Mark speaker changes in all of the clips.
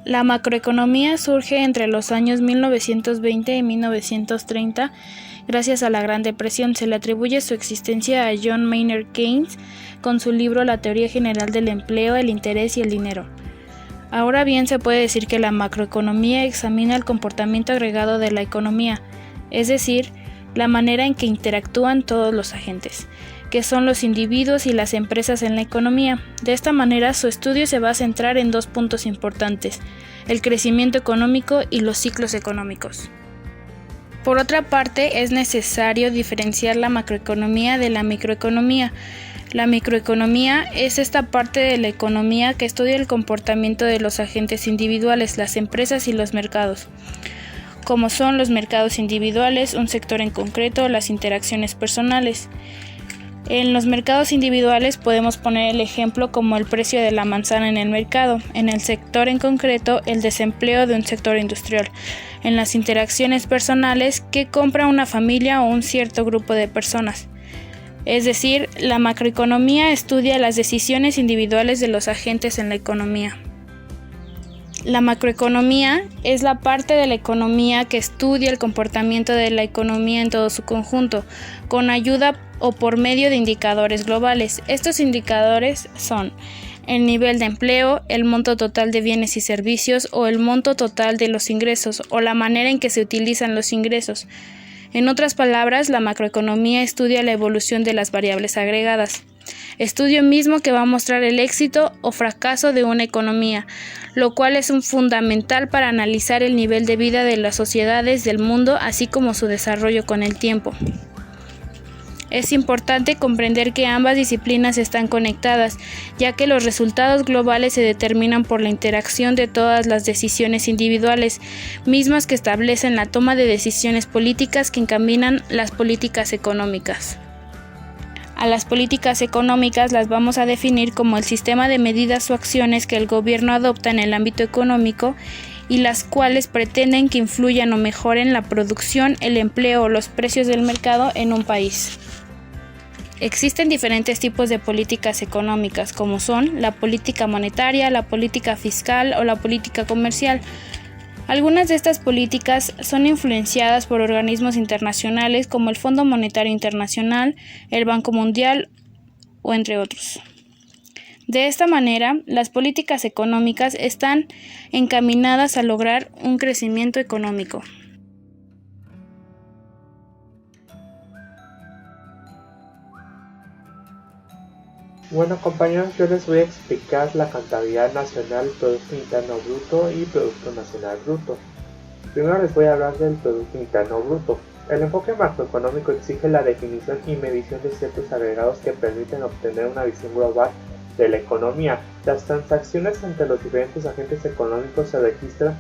Speaker 1: La macroeconomía surge entre los años 1920 y 1930 gracias a la Gran Depresión. Se le atribuye su existencia a John Maynard Keynes con su libro La teoría general del empleo, el interés y el dinero. Ahora bien, se puede decir que la macroeconomía examina el comportamiento agregado de la economía, es decir, la manera en que interactúan todos los agentes, que son los individuos y las empresas en la economía. De esta manera, su estudio se va a centrar en dos puntos importantes: el crecimiento económico y los ciclos económicos. Por otra parte, es necesario diferenciar la macroeconomía de la microeconomía. La microeconomía es esta parte de la economía que estudia el comportamiento de los agentes individuales, las empresas y los mercados, como son los mercados individuales, un sector en concreto, las interacciones personales. En los mercados individuales podemos poner el ejemplo como el precio de la manzana en el mercado, en el sector en concreto el desempleo de un sector industrial, en las interacciones personales qué compra una familia o un cierto grupo de personas. Es decir, la macroeconomía estudia las decisiones individuales de los agentes en la economía. La macroeconomía es la parte de la economía que estudia el comportamiento de la economía en todo su conjunto, con ayuda o por medio de indicadores globales. Estos indicadores son el nivel de empleo, el monto total de bienes y servicios o el monto total de los ingresos o la manera en que se utilizan los ingresos. En otras palabras, la macroeconomía estudia la evolución de las variables agregadas. Estudio mismo que va a mostrar el éxito o fracaso de una economía, lo cual es fundamental para analizar el nivel de vida de las sociedades del mundo, así como su desarrollo con el tiempo. Es importante comprender que ambas disciplinas están conectadas, ya que los resultados globales se determinan por la interacción de todas las decisiones individuales, mismas que establecen la toma de decisiones políticas que encaminan las políticas económicas. A las políticas económicas las vamos a definir como el sistema de medidas o acciones que el gobierno adopta en el ámbito económico y las cuales pretenden que influyan o mejoren la producción, el empleo o los precios del mercado en un país. Existen diferentes tipos de políticas económicas, como son la política monetaria, la política fiscal o la política comercial. Algunas de estas políticas son influenciadas por organismos internacionales como el Fondo Monetario Internacional, el Banco Mundial o entre otros. De esta manera, las políticas económicas están encaminadas a lograr un crecimiento económico.
Speaker 2: Bueno, compañeros, yo les voy a explicar la contabilidad nacional, Producto Interno Bruto y Producto Nacional Bruto. Primero les voy a hablar del Producto Interno Bruto. El enfoque macroeconómico exige la definición y medición de ciertos agregados que permiten obtener una visión global de la economía. Las transacciones entre los diferentes agentes económicos se registran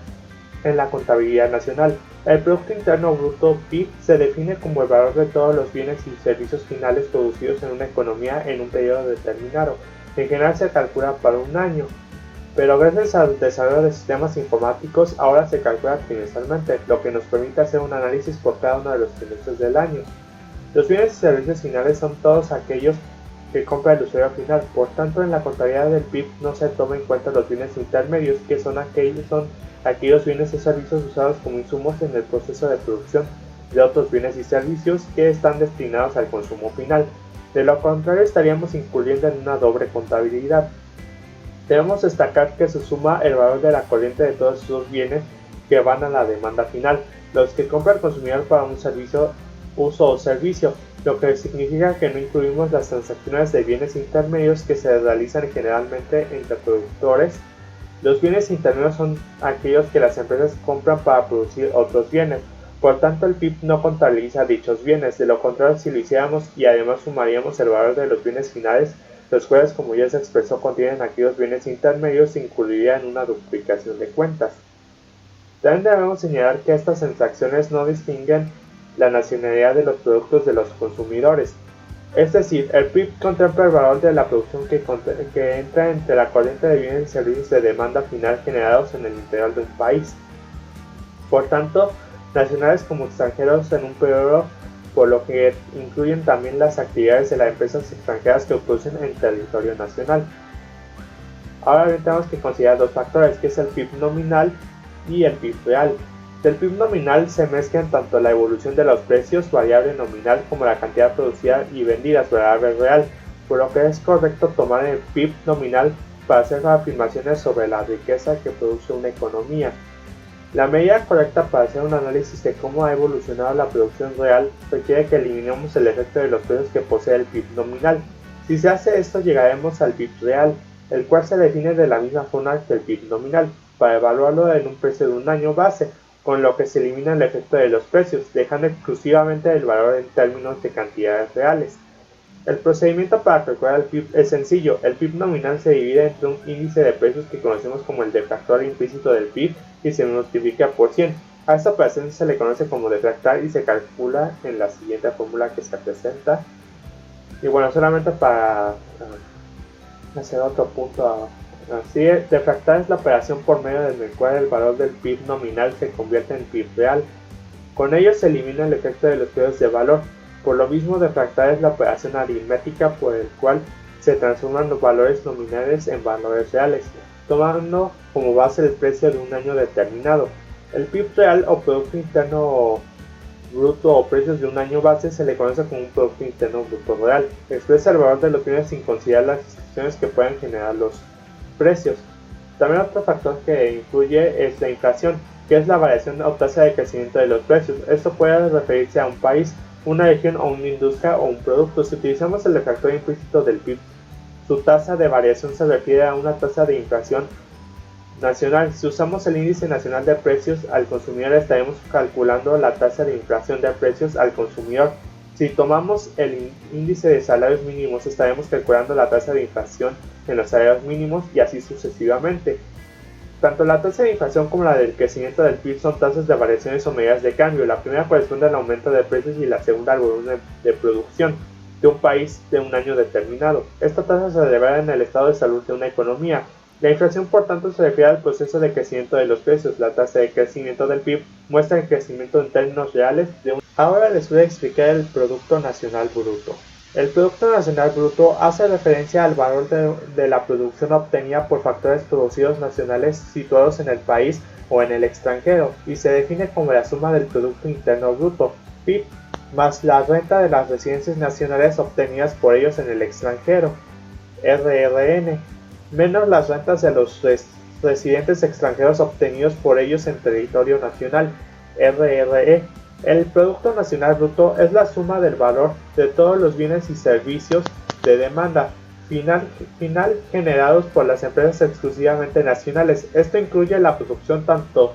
Speaker 2: en la contabilidad nacional. El Producto Interno Bruto (PIB) se define como el valor de todos los bienes y servicios finales producidos en una economía en un periodo determinado. En general se calcula para un año, pero gracias al desarrollo de sistemas informáticos ahora se calcula trimestralmente, lo que nos permite hacer un análisis por cada uno de los trimestres del año. Los bienes y servicios finales son todos aquellos que compra el usuario final. Por tanto, en la contabilidad del PIB no se toma en cuenta los bienes intermedios, que son aquellos bienes o servicios usados como insumos en el proceso de producción de otros bienes y servicios que están destinados al consumo final. De lo contrario, estaríamos incurriendo en una doble contabilidad. Debemos destacar que se suma el valor de la corriente de todos esos bienes que van a la demanda final, los que compra el consumidor para un uso o servicio, lo que significa que no incluimos las transacciones de bienes intermedios que se realizan generalmente entre productores. Los bienes intermedios son aquellos que las empresas compran para producir otros bienes. Por tanto, el PIB no contabiliza dichos bienes. De lo contrario, si lo hiciéramos y además sumaríamos el valor de los bienes finales, los cuales, como ya se expresó, contienen aquellos bienes intermedios, se incluiría en una duplicación de cuentas. También debemos señalar que estas transacciones no distinguen la nacionalidad de los productos de los consumidores. Es decir, el PIB contempla el valor de la producción que entra entre la corriente de bienes y servicios de demanda final generados en el interior de un país. Por tanto, nacionales como extranjeros en un periodo, por lo que incluyen también las actividades de las empresas extranjeras que producen en territorio nacional. Ahora bien tenemos que considerar dos factores, que es el PIB nominal y el PIB real. Del PIB nominal se mezclan tanto la evolución de los precios, variable nominal, como la cantidad producida y vendida, variable real, por lo que es correcto tomar el PIB nominal para hacer afirmaciones sobre la riqueza que produce una economía. La medida correcta para hacer un análisis de cómo ha evolucionado la producción real requiere que eliminemos el efecto de los precios que posee el PIB nominal. Si se hace esto, llegaremos al PIB real, el cual se define de la misma forma que el PIB nominal, para evaluarlo en un precio de un año base, con lo que se elimina el efecto de los precios, dejando exclusivamente el valor en términos de cantidades reales. El procedimiento para calcular el PIB es sencillo. El PIB nominal se divide entre un índice de precios que conocemos como el deflactor implícito del PIB y se multiplica por 100. A esta operación se le conoce como deflactar y se calcula en la siguiente fórmula que se presenta. Y bueno, solamente para hacer otro punto. Así, deflactar es la operación por medio del cual el valor del PIB nominal se convierte en PIB real. Con ello se elimina el efecto de los precios de valor. Por lo mismo, deflactar es la operación aritmética por el cual se transforman los valores nominales en valores reales, tomando como base el precio de un año determinado. El PIB real o Producto Interno Bruto o precios de un año base se le conoce como un Producto Interno Bruto real. Expresa el valor de los bienes sin considerar las restricciones que pueden generar los precios. También otro factor que influye es la inflación, que es la variación o tasa de crecimiento de los precios. Esto puede referirse a un país, una región o una industria o un producto. Si utilizamos el factor implícito del PIB, su tasa de variación se refiere a una tasa de inflación nacional. Si usamos el índice nacional de precios al consumidor, estaremos calculando la tasa de inflación de precios al consumidor. Si tomamos el índice de salarios mínimos, estaremos calculando la tasa de inflación en los salarios mínimos y así sucesivamente. Tanto la tasa de inflación como la del crecimiento del PIB son tasas de variaciones o medidas de cambio. La primera corresponde al aumento de precios y la segunda al volumen de producción de un país de un año determinado. Esta tasa se revela en el estado de salud de una economía. La inflación, por tanto, se refiere al proceso de crecimiento de los precios. La tasa de crecimiento del PIB muestra el crecimiento en términos reales de un... Ahora les voy a explicar el Producto Nacional Bruto. El Producto Nacional Bruto hace referencia al valor de la producción obtenida por factores producidos nacionales situados en el país o en el extranjero y se define como la suma del Producto Interno Bruto, PIB, más la renta de las residencias nacionales obtenidas por ellos en el extranjero, RRN, menos las rentas de los residentes extranjeros obtenidos por ellos en territorio nacional, RRE. El Producto Nacional Bruto es la suma del valor de todos los bienes y servicios de demanda final generados por las empresas exclusivamente nacionales. Esto incluye la producción tanto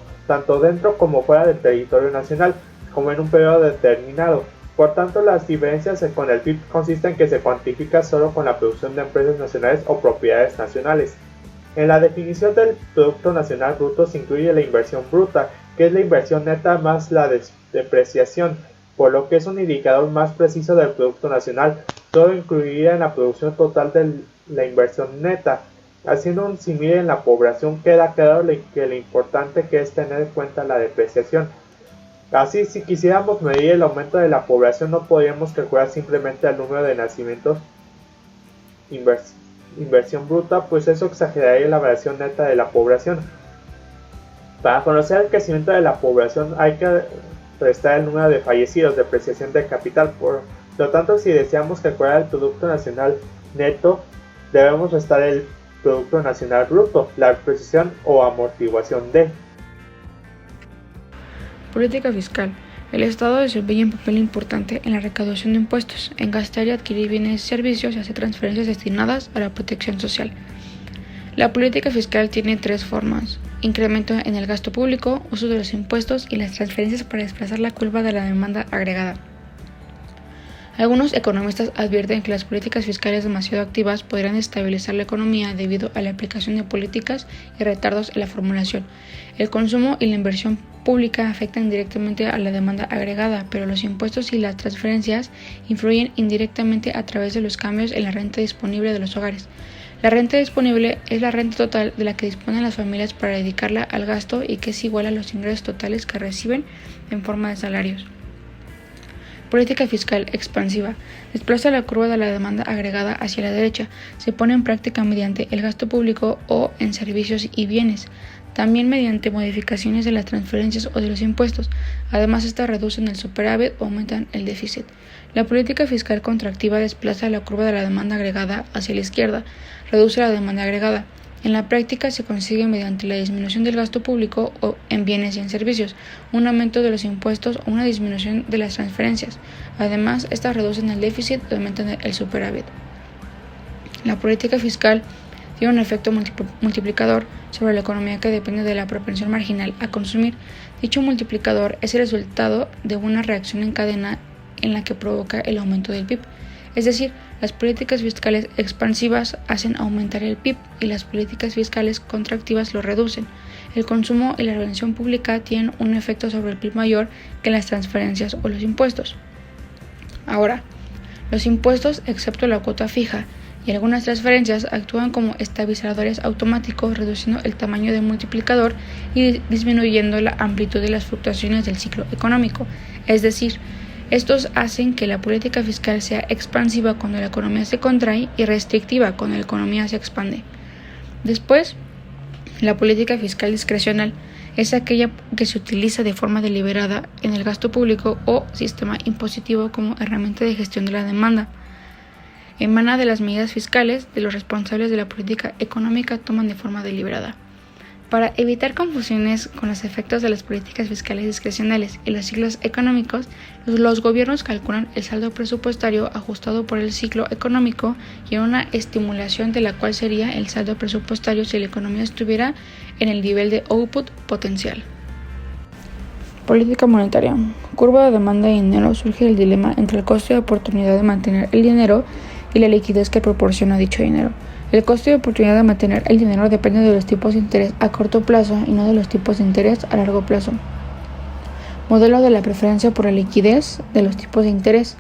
Speaker 2: dentro como fuera del territorio nacional, como en un periodo determinado. Por tanto, las diferencias con el PIB consisten en que se cuantifica solo con la producción de empresas nacionales o propiedades nacionales. En la definición del Producto Nacional Bruto se incluye la inversión bruta, que es la inversión neta más la depreciación, por lo que es un indicador más preciso del Producto Nacional. Todo incluiría en la producción total de la inversión neta. Haciendo un símil en la población, queda claro que lo importante que es tener en cuenta la depreciación. Así, si quisiéramos medir el aumento de la población, no podríamos calcular simplemente el número de nacimientos inversión bruta, pues eso exageraría la variación neta de la población. Para conocer el crecimiento de la población hay que restar el número de fallecidos, depreciación del capital. Por lo tanto, si deseamos calcular el Producto Nacional Neto, debemos restar el Producto Nacional Bruto, la depreciación o amortiguación de.
Speaker 1: Política fiscal. El Estado desempeña un papel importante en la recaudación de impuestos, en gastar y adquirir bienes y servicios y hacer transferencias destinadas a la protección social. La política fiscal tiene tres formas: incremento en el gasto público, uso de los impuestos y las transferencias para desplazar la curva de la demanda agregada. Algunos economistas advierten que las políticas fiscales demasiado activas podrían estabilizar la economía debido a la aplicación de políticas y retardos en la formulación. El consumo y la inversión pública afectan directamente a la demanda agregada, pero los impuestos y las transferencias influyen indirectamente a través de los cambios en la renta disponible de los hogares. La renta disponible es la renta total de la que disponen las familias para dedicarla al gasto y que es igual a los ingresos totales que reciben en forma de salarios.
Speaker 3: Política fiscal expansiva. Desplaza la curva de la demanda agregada hacia la derecha. Se pone en práctica mediante el gasto público o en servicios y bienes. También mediante modificaciones de las transferencias o de los impuestos. Además, estas reducen el superávit o aumentan el déficit. La política fiscal contractiva desplaza la curva de la demanda agregada hacia la izquierda. Reduce la demanda agregada. En la práctica se consigue mediante la disminución del gasto público o en bienes y en servicios, un aumento de los impuestos o una disminución de las transferencias. Además, estas reducen el déficit y aumentan el superávit. La política fiscal tiene un efecto multiplicador sobre la economía que depende de la propensión marginal a consumir. Dicho multiplicador es el resultado de una reacción en cadena en la que provoca el aumento del PIB. Es decir, las políticas fiscales expansivas hacen aumentar el PIB y las políticas fiscales contractivas lo reducen. El consumo y la organización pública tienen un efecto sobre el PIB mayor que las transferencias o los impuestos. Ahora, los impuestos, excepto la cuota fija, y algunas transferencias actúan como estabilizadores automáticos, reduciendo el tamaño del multiplicador y disminuyendo la amplitud de las fluctuaciones del ciclo económico. Es decir, estos hacen que la política fiscal sea expansiva cuando la economía se contrae y restrictiva cuando la economía se expande. Después, la política fiscal discrecional es aquella que se utiliza de forma deliberada en el gasto público o sistema impositivo como herramienta de gestión de la demanda. Emana de las medidas fiscales de los responsables de la política económica toman de forma deliberada. Para evitar confusiones con los efectos de las políticas fiscales discrecionales y los ciclos económicos, los gobiernos calculan el saldo presupuestario ajustado por el ciclo económico y en una estimulación de la cual sería el saldo presupuestario si la economía estuviera en el nivel de output potencial. Política monetaria. Curva de demanda de dinero. Surge el dilema entre el costo de oportunidad de mantener el dinero y la liquidez que proporciona dicho dinero. El costo de oportunidad de mantener el dinero depende de los tipos de interés a corto plazo y no de los tipos de interés a largo plazo. Modelo de la preferencia por la liquidez de los tipos de interés.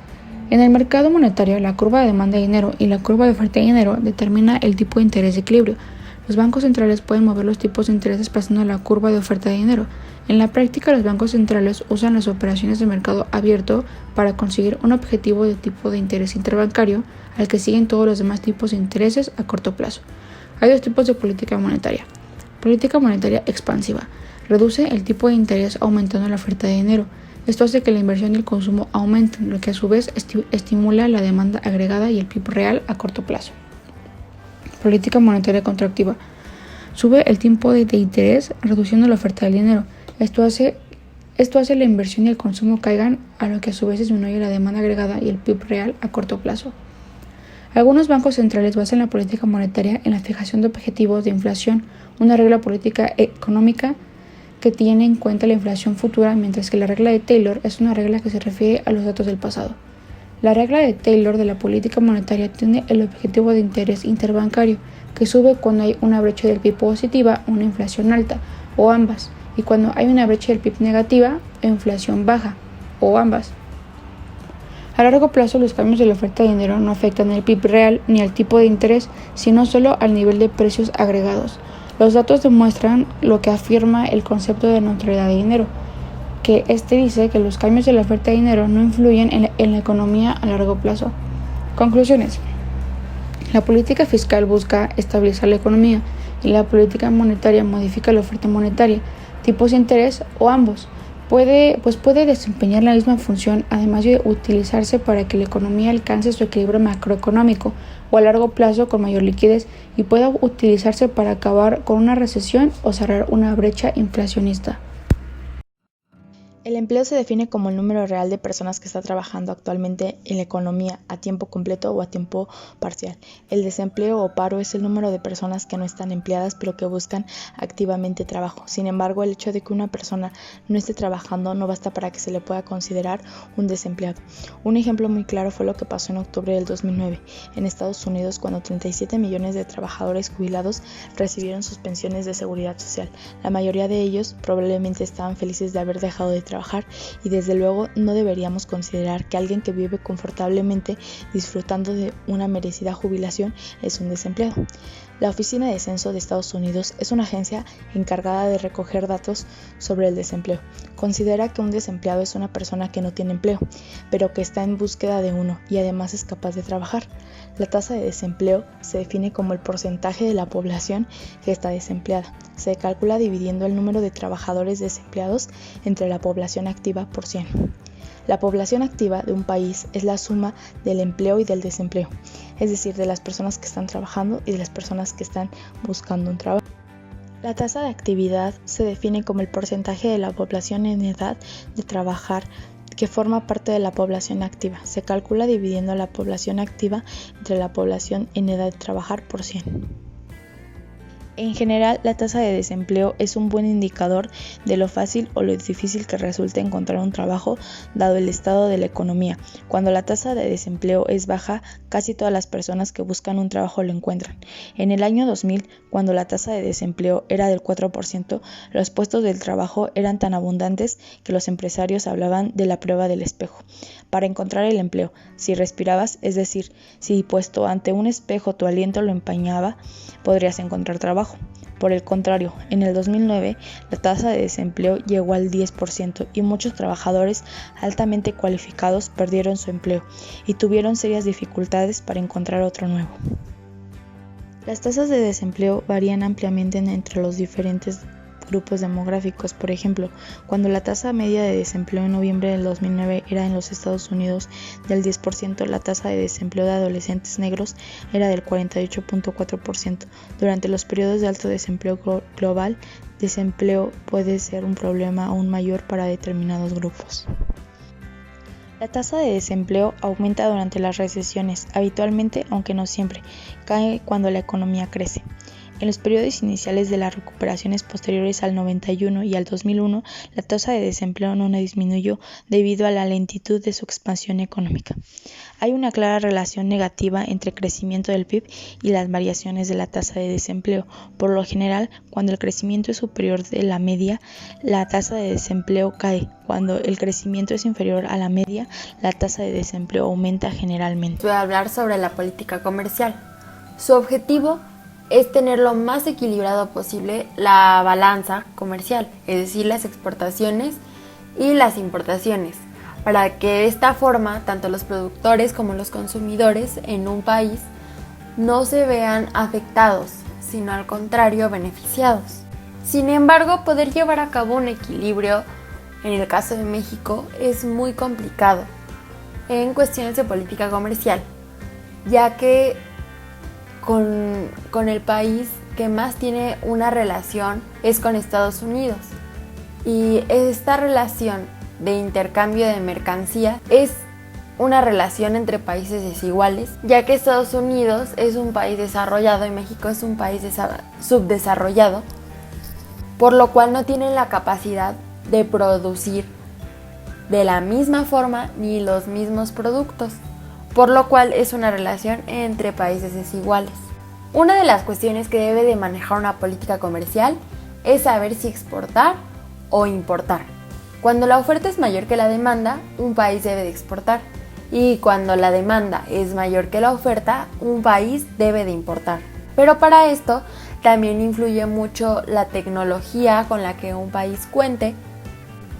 Speaker 3: En el mercado monetario, la curva de demanda de dinero y la curva de oferta de dinero determina el tipo de interés de equilibrio. Los bancos centrales pueden mover los tipos de interés desplazando la curva de oferta de dinero. En la práctica, los bancos centrales usan las operaciones de mercado abierto para conseguir un objetivo de tipo de interés interbancario al que siguen todos los demás tipos de intereses a corto plazo. Hay dos tipos de política monetaria. Política monetaria expansiva. Reduce el tipo de interés aumentando la oferta de dinero. Esto hace que la inversión y el consumo aumenten, lo que a su vez estimula la demanda agregada y el PIB real a corto plazo. Política monetaria contractiva. Sube el tipo de interés reduciendo la oferta del dinero. Esto hace la inversión y el consumo caigan, a lo que a su vez disminuye la demanda agregada y el PIB real a corto plazo. Algunos bancos centrales basan la política monetaria en la fijación de objetivos de inflación, una regla política económica que tiene en cuenta la inflación futura, mientras que la regla de Taylor es una regla que se refiere a los datos del pasado. La regla de Taylor de la política monetaria tiene el objetivo de interés interbancario, que sube cuando hay una brecha del PIB positiva o una inflación alta, o ambas, y cuando hay una brecha del PIB negativa o inflación baja, o ambas. A largo plazo, los cambios de la oferta de dinero no afectan el PIB real ni al tipo de interés, sino solo al nivel de precios agregados. Los datos demuestran lo que afirma el concepto de neutralidad de dinero, que dice que los cambios de la oferta de dinero no influyen en la economía a largo plazo. Conclusiones. La política fiscal busca estabilizar la economía y la política monetaria modifica la oferta monetaria, tipos de interés o ambos. Puede desempeñar la misma función, además de utilizarse para que la economía alcance su equilibrio macroeconómico o a largo plazo con mayor liquidez, y pueda utilizarse para acabar con una recesión o cerrar una brecha inflacionista.
Speaker 4: El empleo se define como el número real de personas que está trabajando actualmente en la economía a tiempo completo o a tiempo parcial. El desempleo o paro es el número de personas que no están empleadas pero que buscan activamente trabajo. Sin embargo, el hecho de que una persona no esté trabajando no basta para que se le pueda considerar un desempleado. Un ejemplo muy claro fue lo que pasó en octubre del 2009 en Estados Unidos, cuando 37 millones de trabajadores jubilados recibieron sus pensiones de seguridad social. La mayoría de ellos probablemente estaban felices de haber dejado de trabajar, y desde luego no deberíamos considerar que alguien que vive confortablemente disfrutando de una merecida jubilación es un desempleado. La Oficina de Censo de Estados Unidos es una agencia encargada de recoger datos sobre el desempleo. Considera que un desempleado es una persona que no tiene empleo, pero que está en búsqueda de uno y además es capaz de trabajar. La tasa de desempleo se define como el porcentaje de la población que está desempleada. Se calcula dividiendo el número de trabajadores desempleados entre la población activa por 100. La población activa de un país es la suma del empleo y del desempleo, es decir, de las personas que están trabajando y de las personas que están buscando un trabajo. La tasa de actividad se define como el porcentaje de la población en edad de trabajar que forma parte de la población activa. Se calcula dividiendo a la población activa entre la población en edad de trabajar por 100. En general, la tasa de desempleo es un buen indicador de lo fácil o lo difícil que resulta encontrar un trabajo dado el estado de la economía. Cuando la tasa de desempleo es baja, casi todas las personas que buscan un trabajo lo encuentran. En el año 2000, cuando la tasa de desempleo era del 4%, los puestos del trabajo eran tan abundantes que los empresarios hablaban de la prueba del espejo. Para encontrar el empleo, si respirabas, es decir, si puesto ante un espejo tu aliento lo empañaba, podrías encontrar trabajo. Por el contrario, en el 2009 la tasa de desempleo llegó al 10% y muchos trabajadores altamente cualificados perdieron su empleo y tuvieron serias dificultades para encontrar otro nuevo. Las tasas de desempleo varían ampliamente entre los diferentes grupos demográficos. Por ejemplo, cuando la tasa media de desempleo en noviembre del 2009 era en los Estados Unidos del 10%, la tasa de desempleo de adolescentes negros era del 48.4%. Durante los periodos de alto desempleo global, desempleo puede ser un problema aún mayor para determinados grupos. La tasa de desempleo aumenta durante las recesiones, habitualmente, aunque no siempre, cae cuando la economía crece. En los periodos iniciales de las recuperaciones posteriores al 91 y al 2001, la tasa de desempleo no disminuyó debido a la lentitud de su expansión económica. Hay una clara relación negativa entre el crecimiento del PIB y las variaciones de la tasa de desempleo. Por lo general, cuando el crecimiento es superior a la media, la tasa de desempleo cae. Cuando el crecimiento es inferior a la media, la tasa de desempleo aumenta generalmente.
Speaker 5: Voy a hablar sobre la política comercial. Su objetivo es tener lo más equilibrado posible la balanza comercial, es decir, las exportaciones y las importaciones, para que de esta forma tanto los productores como los consumidores en un país no se vean afectados, sino al contrario beneficiados. Sin embargo, poder llevar a cabo un equilibrio en el caso de México es muy complicado en cuestiones de política comercial, ya que con el país que más tiene una relación es con Estados Unidos, y esta relación de intercambio de mercancía es una relación entre países desiguales, ya que Estados Unidos es un país desarrollado y México es un país subdesarrollado, por lo cual no tienen la capacidad de producir de la misma forma ni los mismos productos, por lo cual es una relación entre países desiguales. Una de las cuestiones que debe de manejar una política comercial es saber si exportar o importar. Cuando la oferta es mayor que la demanda, un país debe de exportar, y cuando la demanda es mayor que la oferta, un país debe de importar. Pero para esto también influye mucho la tecnología con la que un país cuente,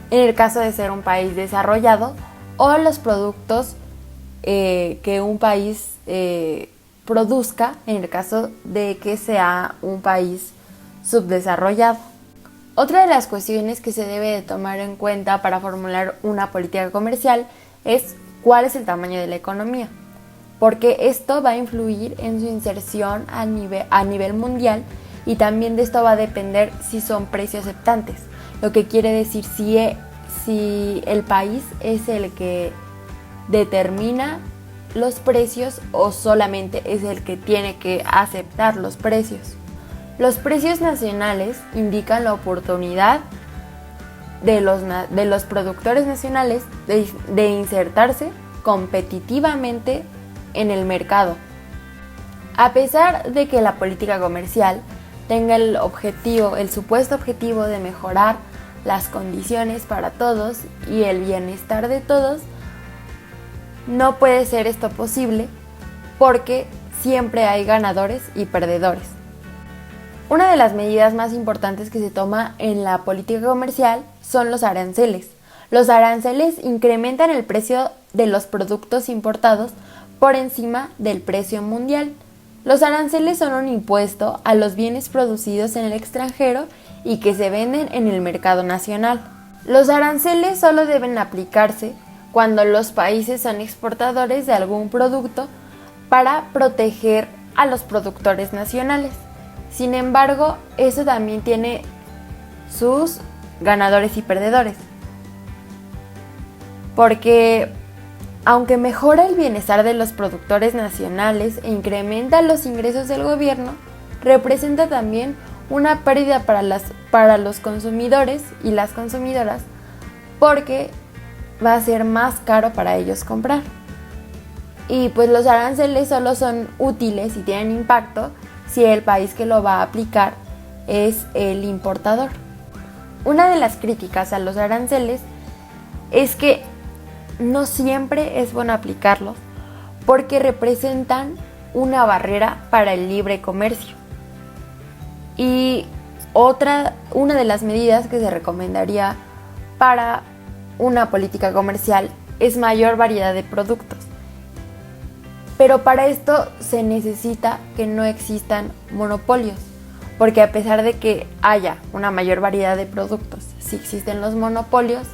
Speaker 5: en el caso de ser un país desarrollado, o los productos que un país produzca en el caso de que sea un país subdesarrollado. Otra de las cuestiones que se debe de tomar en cuenta para formular una política comercial es cuál es el tamaño de la economía, porque esto va a influir en su inserción a nivel mundial, y también de esto va a depender si son precios aceptantes, lo que quiere decir si el país es el que determina los precios o solamente es el que tiene que aceptar los precios. Los precios nacionales indican la oportunidad de los productores nacionales de insertarse competitivamente en el mercado. A pesar de que la política comercial tenga el supuesto objetivo de mejorar las condiciones para todos y el bienestar de todos, no puede ser esto posible porque siempre hay ganadores y perdedores. Una de las medidas más importantes que se toma en la política comercial son los aranceles. Los aranceles incrementan el precio de los productos importados por encima del precio mundial. Los aranceles son un impuesto a los bienes producidos en el extranjero y que se venden en el mercado nacional. Los aranceles solo deben aplicarse cuando los países son exportadores de algún producto para proteger a los productores nacionales. Sin embargo, eso también tiene sus ganadores y perdedores. Porque aunque mejora el bienestar de los productores nacionales e incrementa los ingresos del gobierno, representa también una pérdida para los consumidores y las consumidoras, porque va a ser más caro para ellos comprar. Y pues los aranceles solo son útiles y tienen impacto si el país que lo va a aplicar es el importador. Una de las críticas a los aranceles es que no siempre es bueno aplicarlos porque representan una barrera para el libre comercio. Y una de las medidas que se recomendaría para una política comercial es mayor variedad de productos. Pero para esto se necesita que no existan monopolios, porque a pesar de que haya una mayor variedad de productos, si existen los monopolios,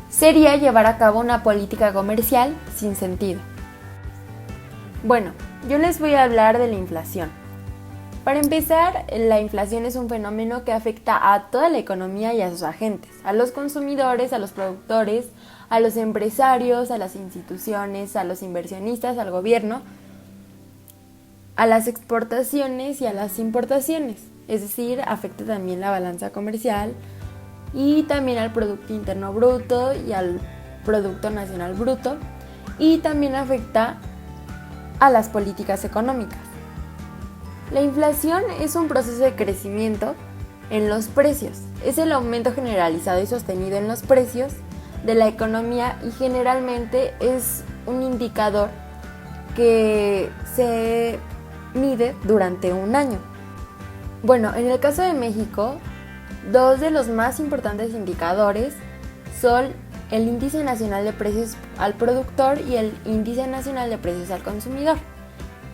Speaker 5: sería llevar a cabo una política comercial sin sentido. Bueno, yo les voy a hablar de la inflación. Para empezar, la inflación es un fenómeno que afecta a toda la economía y a sus agentes, a los consumidores, a los productores, a los empresarios, a las instituciones, a los inversionistas, al gobierno, a las exportaciones y a las importaciones. Es decir, afecta también la balanza comercial y también al Producto Interno Bruto y al Producto Nacional Bruto, y también afecta a las políticas económicas. La inflación es un proceso de crecimiento en los precios. Es el aumento generalizado y sostenido en los precios de la economía y generalmente es un indicador que se mide durante un año. Bueno, en el caso de México, dos de los más importantes indicadores son el Índice Nacional de Precios al Productor y el Índice Nacional de Precios al Consumidor.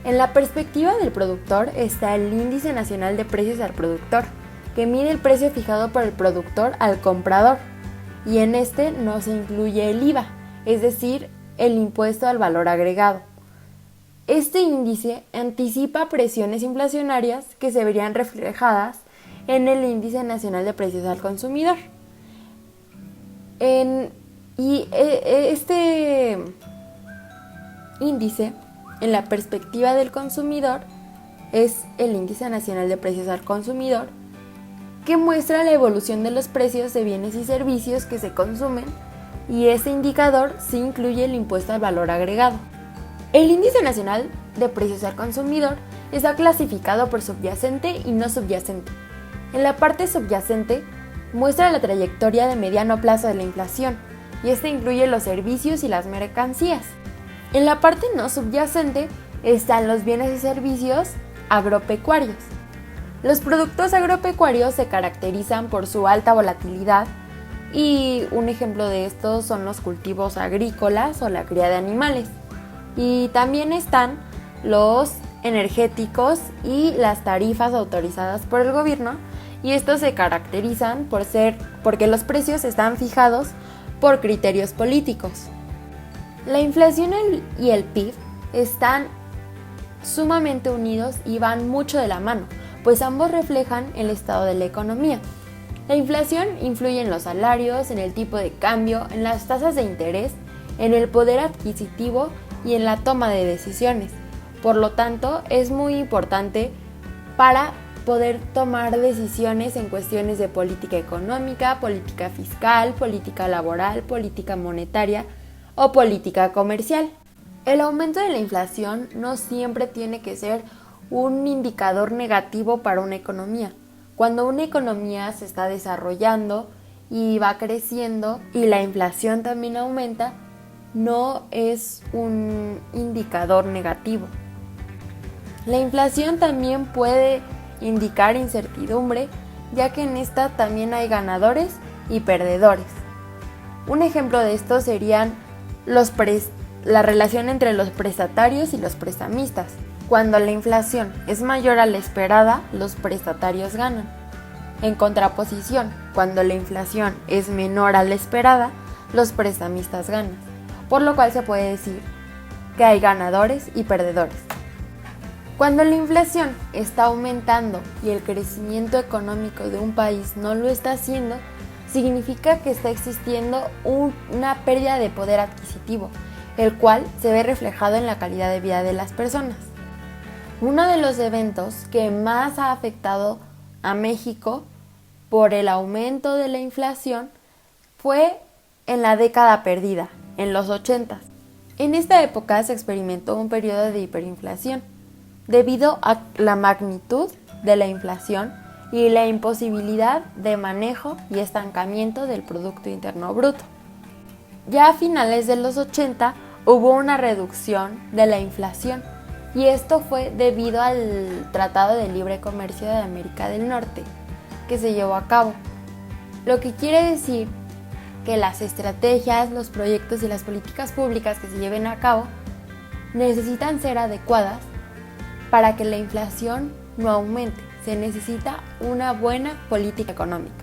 Speaker 5: En la perspectiva del productor está el Índice Nacional de Precios al Productor, que mide el precio fijado por el productor al comprador, y en este no se incluye el IVA, es decir, el impuesto al valor agregado. Este índice anticipa presiones inflacionarias que se verían reflejadas en el Índice Nacional de Precios al Consumidor. Este índice, en la perspectiva del consumidor, es el Índice Nacional de Precios al Consumidor, que muestra la evolución de los precios de bienes y servicios que se consumen, y este indicador sí incluye el impuesto al valor agregado. El Índice Nacional de Precios al Consumidor está clasificado por subyacente y no subyacente. En la parte subyacente muestra la trayectoria de mediano plazo de la inflación, y este incluye los servicios y las mercancías. En la parte no subyacente están los bienes y servicios agropecuarios. Los productos agropecuarios se caracterizan por su alta volatilidad, y un ejemplo de estos son los cultivos agrícolas o la cría de animales. Y también están los energéticos y las tarifas autorizadas por el gobierno, y estos se caracterizan porque los precios están fijados por criterios políticos. La inflación y el PIB están sumamente unidos y van mucho de la mano, pues ambos reflejan el estado de la economía. La inflación influye en los salarios, en el tipo de cambio, en las tasas de interés, en el poder adquisitivo y en la toma de decisiones. Por lo tanto, es muy importante para poder tomar decisiones en cuestiones de política económica, política fiscal, política laboral, política monetaria o política comercial. El aumento de la inflación no siempre tiene que ser un indicador negativo para una economía. Cuando una economía se está desarrollando y va creciendo y la inflación también aumenta, no es un indicador negativo. La inflación también puede indicar incertidumbre, ya que en esta también hay ganadores y perdedores. Un ejemplo de esto serían la relación entre los prestatarios y los prestamistas. Cuando la inflación es mayor a la esperada, los prestatarios ganan. En contraposición, cuando la inflación es menor a la esperada, los prestamistas ganan. Por lo cual se puede decir que hay ganadores y perdedores. Cuando la inflación está aumentando y el crecimiento económico de un país no lo está haciendo, significa que está existiendo una pérdida de poder adquisitivo, el cual se ve reflejado en la calidad de vida de las personas. Uno de los eventos que más ha afectado a México por el aumento de la inflación fue en la década perdida, en los 80. En esta época se experimentó un periodo de hiperinflación, debido a la magnitud de la inflación y la imposibilidad de manejo y estancamiento del Producto Interno Bruto. Ya a finales de los 80 hubo una reducción de la inflación, y esto fue debido al Tratado de Libre Comercio de América del Norte, que se llevó a cabo. Lo que quiere decir que las estrategias, los proyectos y las políticas públicas que se lleven a cabo necesitan ser adecuadas para que la inflación no aumente. Se necesita una buena política económica.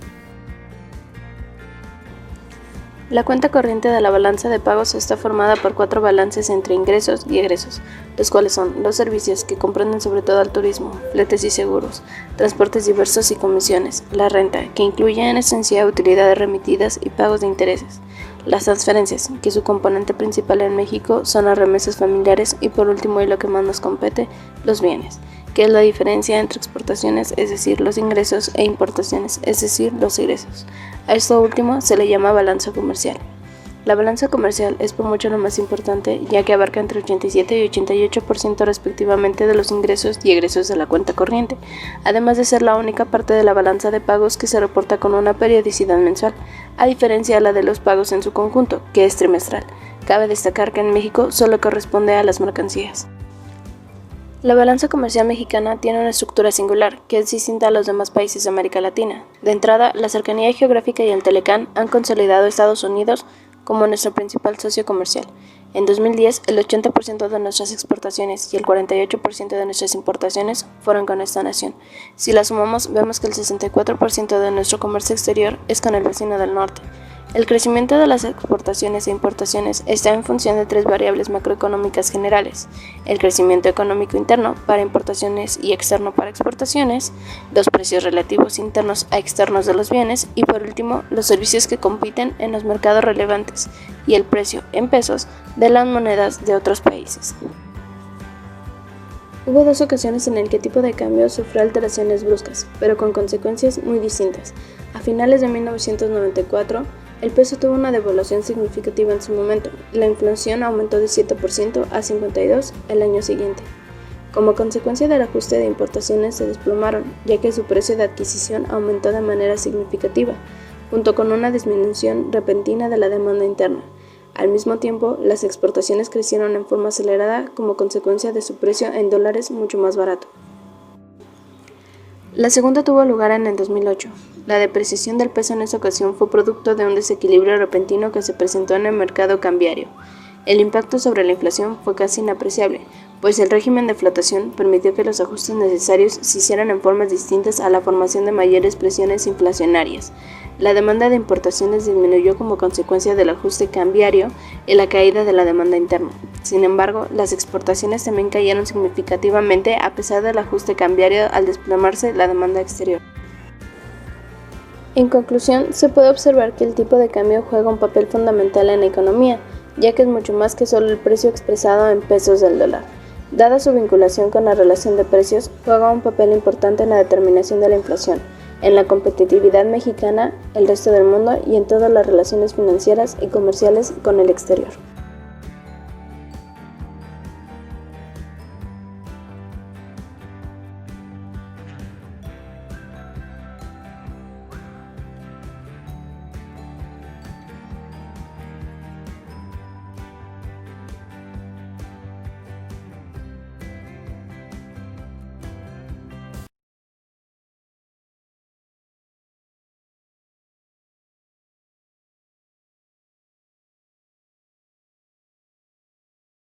Speaker 6: La cuenta corriente de la balanza de pagos está formada por 4 balances entre ingresos y egresos, los cuales son los servicios, que comprenden sobre todo al turismo, fletes y seguros, transportes diversos y comisiones, la renta, que incluye en esencia utilidades remitidas y pagos de intereses, las transferencias, que su componente principal en México son las remesas familiares, y por último, y lo que más nos compete, los bienes, que es la diferencia entre exportaciones, es decir, los ingresos, e importaciones, es decir, los egresos. A esto último se le llama balanza comercial. La balanza comercial es por mucho lo más importante, ya que abarca entre 87 y 88% respectivamente de los ingresos y egresos de la cuenta corriente, además de ser la única parte de la balanza de pagos que se reporta con una periodicidad mensual, a diferencia de la de los pagos en su conjunto, que es trimestral. Cabe destacar que en México solo corresponde a las mercancías. La balanza comercial mexicana tiene una estructura singular, que es distinta a los demás países de América Latina. De entrada, la cercanía geográfica y el Telecán han consolidado a Estados Unidos como nuestro principal socio comercial. En 2010, el 80% de nuestras exportaciones y el 48% de nuestras importaciones fueron con esta nación. Si la sumamos, vemos que el 64% de nuestro comercio exterior es con el vecino del norte. El crecimiento de las exportaciones e importaciones está en función de 3 variables macroeconómicas generales: el crecimiento económico interno para importaciones y externo para exportaciones, los precios relativos internos a externos de los bienes y, por último, los servicios que compiten en los mercados relevantes y el precio en pesos de las monedas de otros países. Hubo 2 ocasiones en las que el tipo de cambio sufrió alteraciones bruscas, pero con consecuencias muy distintas. A finales de 1994, el peso tuvo una devaluación significativa en su momento. La inflación aumentó de 7% a 52% el año siguiente. Como consecuencia del ajuste de importaciones se desplomaron, ya que su precio de adquisición aumentó de manera significativa, junto con una disminución repentina de la demanda interna. Al mismo tiempo, las exportaciones crecieron en forma acelerada como consecuencia de su precio en dólares mucho más barato. La segunda tuvo lugar en el 2008. La depreciación del peso en esa ocasión fue producto de un desequilibrio repentino que se presentó en el mercado cambiario. El impacto sobre la inflación fue casi inapreciable, pues el régimen de flotación permitió que los ajustes necesarios se hicieran en formas distintas a la formación de mayores presiones inflacionarias. La demanda de importaciones disminuyó como consecuencia del ajuste cambiario y la caída de la demanda interna. Sin embargo, las exportaciones también cayeron significativamente a pesar del ajuste cambiario al desplomarse la demanda exterior. En conclusión, se puede observar que el tipo de cambio juega un papel fundamental en la economía, ya que es mucho más que solo el precio expresado en pesos del dólar. Dada su vinculación con la relación de precios, juega un papel importante en la determinación de la inflación, en la competitividad mexicana, el resto del mundo y en todas las relaciones financieras y comerciales con el exterior.